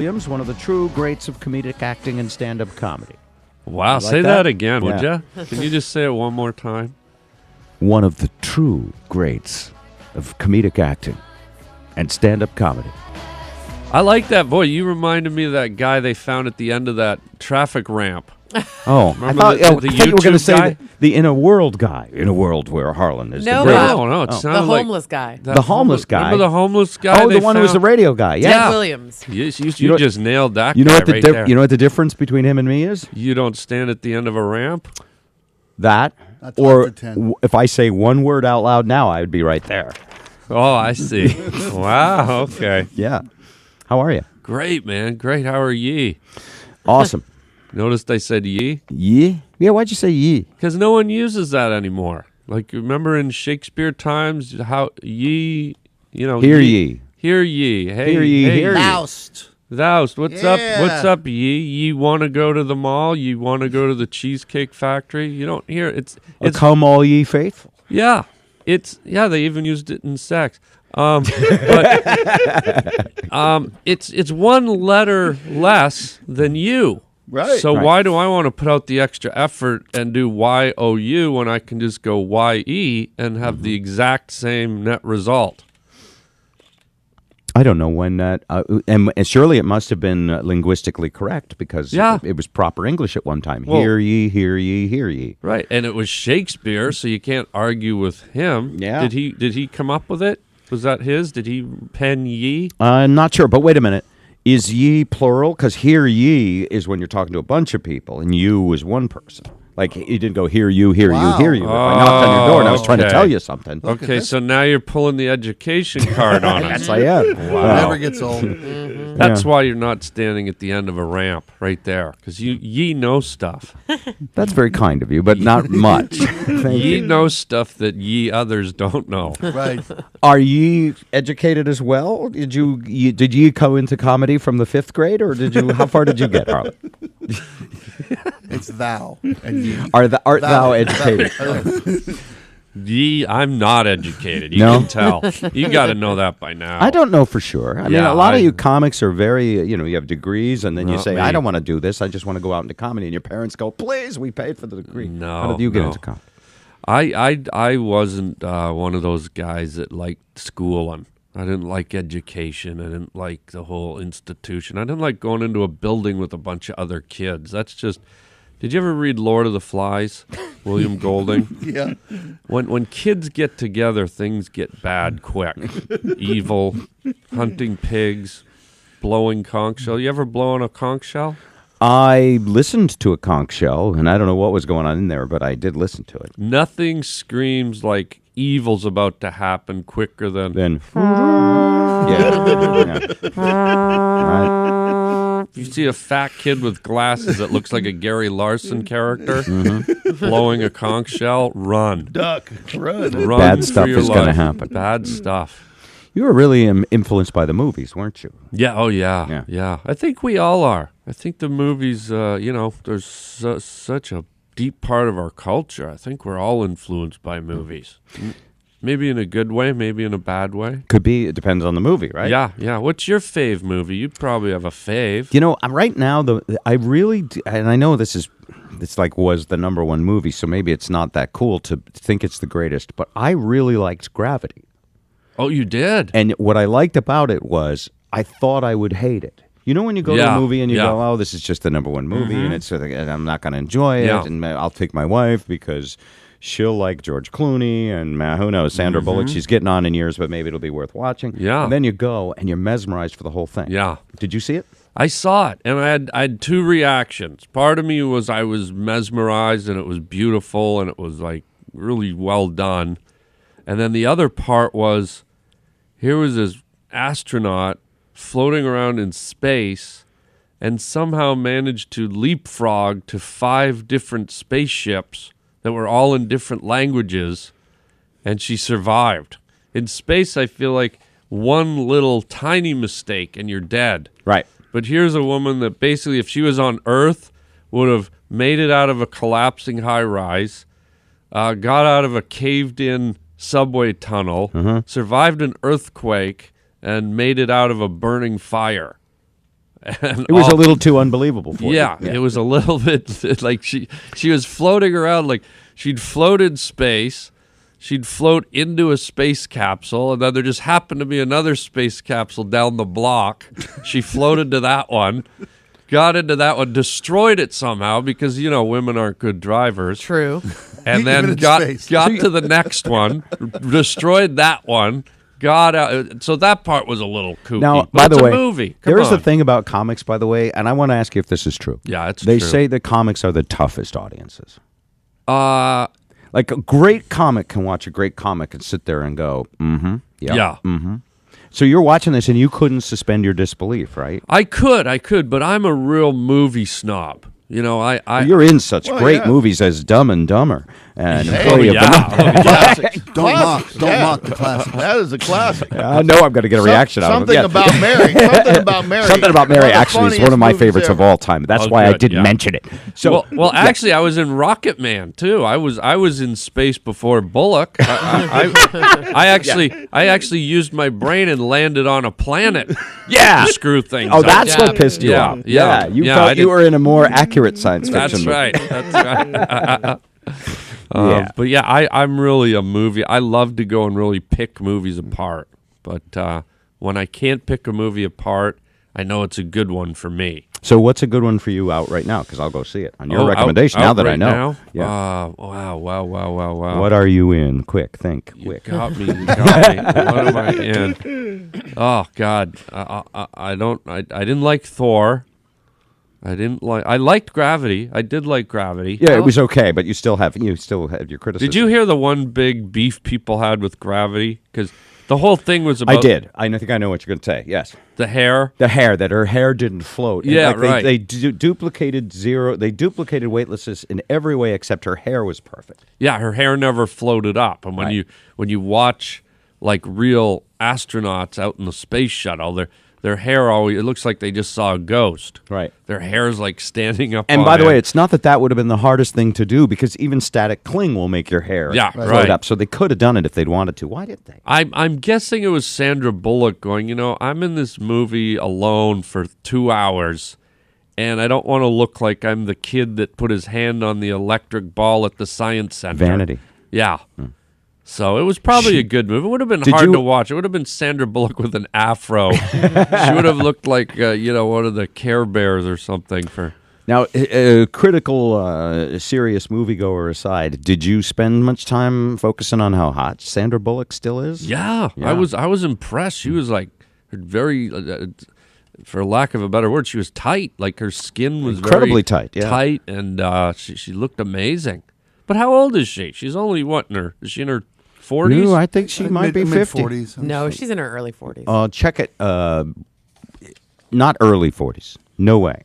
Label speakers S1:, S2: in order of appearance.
S1: Williams, one of the true greats of comedic acting and stand-up comedy.
S2: Wow, say that again, would you? Can you just say it one more time?
S1: One of the true greats of comedic acting and stand-up comedy.
S2: I like that. Boy, you reminded me of that guy they found at the end of that traffic ramp.
S1: Oh,
S2: Remember
S1: I thought you were going to say
S2: guy?
S1: the In a World guy. In a world where Harland is
S3: No,
S1: the greatest.
S2: No, it
S3: the
S2: sounded like
S3: homeless guy.
S1: The homeless guy.
S2: Remember the homeless guy?
S1: Oh, the one who was the radio guy. Yeah.
S3: Ted Williams.
S2: You
S1: know-
S2: just nailed that
S1: You know
S2: guy
S1: what the
S2: right there.
S1: you know what the difference between him and me is?
S2: You don't stand at the end of a ramp?
S1: That,
S4: That's
S1: or
S4: after 10.
S1: if I say one word out loud now, I would be right there.
S2: Oh, I see. Wow, okay.
S1: Yeah. How are you?
S2: Great, man. Great. How are ye?
S1: Awesome.
S2: Noticed I said ye?
S1: Ye? Yeah, why'd you say ye?
S2: Because no one uses that anymore. Like, remember in Shakespeare times, how ye,
S1: Hear ye.
S2: Hear ye. Hey,
S1: Hear ye,
S2: hey,
S1: hear ye.
S4: Loused.
S2: Thous, what's up?
S4: Yeah.
S2: What's up, ye? Ye want to go to the mall? You want to go to the Cheesecake Factory? You don't hear it's
S1: Come all ye faithful.
S2: yeah. They even used it in sex. It's one letter less than you.
S4: Right.
S2: So
S1: Right.
S2: why do I want to put out the extra effort and do YOU when I can just go YE and have the exact same net result?
S1: I don't know when that, and surely it must have been linguistically correct because it was proper English at one time.
S2: Well-
S1: Hear ye, hear ye, hear ye.
S2: Right, and it was Shakespeare, so you can't argue with him.
S1: Yeah.
S2: Did he come up with it? Was that his? Did he pen ye?
S1: I'm not sure, but wait a minute. Is ye plural? Because hear ye is when you're talking to a bunch of people, and you is one person. Like, he didn't go hear you, hear
S4: Wow.
S1: you, hear you. If I knocked on your door and I was trying to
S2: okay.
S1: tell you something.
S2: Okay, so now you're pulling the education card on us.
S1: Yes, I am.
S2: Wow.
S4: Never gets old.
S2: That's why you're not standing at the end of a ramp right there, because ye know stuff.
S1: That's very kind of you, but not much. Thank
S2: Ye
S1: you.
S2: know stuff that ye others don't know.
S4: Right.
S1: Are ye educated as well? Did you go into comedy from the 5th grade, or did you? How far did you get, Harland?
S4: It's thou and ye.
S1: Art thou educated?
S2: Ye, I'm not educated. You
S1: No?
S2: can tell. You got to know that by now.
S1: I don't know for sure. I mean,
S2: Yeah,
S1: a lot of
S2: I-
S1: you comics are very, you have degrees, and then you
S2: Not
S1: say,
S2: me.
S1: I don't want to do this. I just want to go out into comedy. And your parents go, please, we paid for the degree.
S2: No,
S1: How did you get
S2: no.
S1: into comedy?
S2: I wasn't one of those guys that liked schooling. I didn't like education. I didn't like the whole institution. I didn't like going into a building with a bunch of other kids. That's just. Did you ever read Lord of the Flies, William Golding?
S4: Yeah.
S2: When kids get together, things get bad quick. Evil, hunting pigs, blowing conch shell. You ever blow on a conch shell?
S1: I listened to a conch shell, and I don't know what was going on in there, but I did listen to it.
S2: Nothing screams like evil's about to happen quicker than
S1: Then, yeah. Right.
S2: you see a fat kid with glasses that looks like a Gary Larson character blowing a conch shell. Run,
S4: Duck. Run.
S2: run
S1: Bad
S2: for
S1: stuff
S2: your
S1: is gonna
S2: life.
S1: happen.
S2: Bad stuff.
S1: You were really influenced by the movies, weren't you?
S2: Yeah. Oh, yeah. Yeah. I think we all are. I think the movies, there's such a deep part of our culture. I think we're all influenced by movies. Maybe in a good way, maybe in a bad way.
S1: Could be. It depends on the movie, right?
S2: Yeah, yeah. What's your fave movie? You probably have a fave.
S1: Right now, I really, and I know it's like was the number one movie, so maybe it's not that cool to think it's the greatest, but I really liked Gravity.
S2: Oh, you did?
S1: And what I liked about it was I thought I would hate it. You know when you go to a movie and you go, oh, this is just the number one movie, and and I'm not going to enjoy it, and I'll take my wife because she'll like George Clooney, and who knows, Sandra Bullock. She's getting on in years, but maybe it'll be worth watching.
S2: Yeah.
S1: And then you go, and you're mesmerized for the whole thing.
S2: Yeah.
S1: Did you see it?
S2: I saw it, and I had two reactions. Part of me was I was mesmerized, and it was beautiful, and it was like really well done. And then the other part was, here was this astronaut floating around in space and somehow managed to leapfrog to 5 different spaceships that were all in different languages, and she survived. In space, I feel like one little tiny mistake and you're dead.
S1: Right.
S2: But here's a woman that basically, if she was on Earth, would have made it out of a collapsing high-rise, got out of a caved-in subway tunnel, survived an earthquake, and made it out of a burning fire. And
S1: It was a little too unbelievable for you.
S2: yeah, it was a little bit like she was floating around, like she'd float in space. She'd float into a space capsule, and then there just happened to be another space capsule down the block. She floated to that one, got into that one, destroyed it somehow because, women aren't good drivers.
S3: True.
S2: And then got to the next one, destroyed that one, got out. So that part was a little kooky.
S1: Now,
S2: but
S1: by the
S2: it's
S1: way,
S2: a movie.
S1: there is
S2: Come
S1: a
S2: on.
S1: thing about comics, by the way, and I want to ask you if this is true.
S2: Yeah, it's
S1: They
S2: true.
S1: say that comics are the toughest audiences.
S2: Uh,
S1: Like a great comic can watch a great comic and sit there and go,
S2: yeah.
S1: So you're watching this and you couldn't suspend your disbelief, right?
S2: I could, but I'm a real movie snob.
S1: You're in such great movies as Dumb and Dumber and Employee of the Month.
S4: Classics. Don't mock the classic.
S5: That is a classic.
S1: I know I'm going to get a reaction out of it.
S5: Something about Mary. Something about Mary.
S1: Something about Mary actually is one of my
S5: funniest
S1: favorites of
S5: movies
S1: all time. That's
S2: Oh,
S1: why I
S2: good,
S1: didn't
S2: yeah.
S1: mention it. So,
S2: well, actually, I was in Rocket Man too. I was in space before Bullock. I actually used my brain and landed on a planet.
S1: Yeah.
S2: To screw things.
S1: Oh,
S2: up.
S1: that's what pissed you
S2: Yeah,
S1: off.
S2: yeah,
S1: You
S2: yeah,
S1: felt
S2: I
S1: you
S2: did-
S1: were in a more accurate science fiction
S2: That's
S1: movie.
S2: right. That's right.
S1: Yeah.
S2: But yeah, I'm really a movie. I love to go and really pick movies apart. But when I can't pick a movie apart, I know it's a good one for me.
S1: So what's a good one for you out right now? Because I'll go see it on your
S2: Oh,
S1: recommendation.
S2: out
S1: now that I
S2: right
S1: know.
S2: now?
S1: Yeah.
S2: Wow.
S1: What are you in? Quick, think.
S2: You
S1: Quick.
S2: got me. What am I in? Oh God, I didn't like Thor. I liked Gravity. I did like Gravity.
S1: Yeah, it was okay, but you still have your criticism.
S2: Did you hear the one big beef people had with Gravity? Because the whole thing was about.
S1: I did. I think I know what you're going to say. Yes.
S2: The hair.
S1: The hair, that her hair didn't float.
S2: Yeah, right.
S1: They duplicated weightlessness in every way except her hair was perfect.
S2: Yeah, her hair never floated up. And when you watch like real astronauts out in the space shuttle, their hair always, it looks like they just saw a ghost.
S1: Right.
S2: Their hair's like standing up.
S1: And
S2: on
S1: by the
S2: end.
S1: way, it's not that would have been the hardest thing to do because even static cling will make your hair float
S2: right.
S1: up. So they could have done it if they'd wanted to. Why didn't they?
S2: I'm guessing it was Sandra Bullock going, I'm in this movie alone for 2 hours, and I don't want to look like I'm the kid that put his hand on the electric ball at the science center.
S1: Vanity.
S2: Yeah. So it was probably a good movie. It would have been hard to watch. It would have been Sandra Bullock with an afro. She would have looked like, one of the Care Bears or something.
S1: Now, critical, serious moviegoer aside, did you spend much time focusing on how hot Sandra Bullock still is?
S2: Yeah. I was impressed. She was like very, for lack of a better word, she was tight. Like her skin was
S1: Incredibly
S2: very
S1: tight, yeah.
S2: tight, and she looked amazing. But how old is she? She's only is she in her 40s?
S1: No, I think she might be 50.
S4: Mid-40s.
S3: No, she's in her early 40s.
S1: Check it. Not early 40s. No way.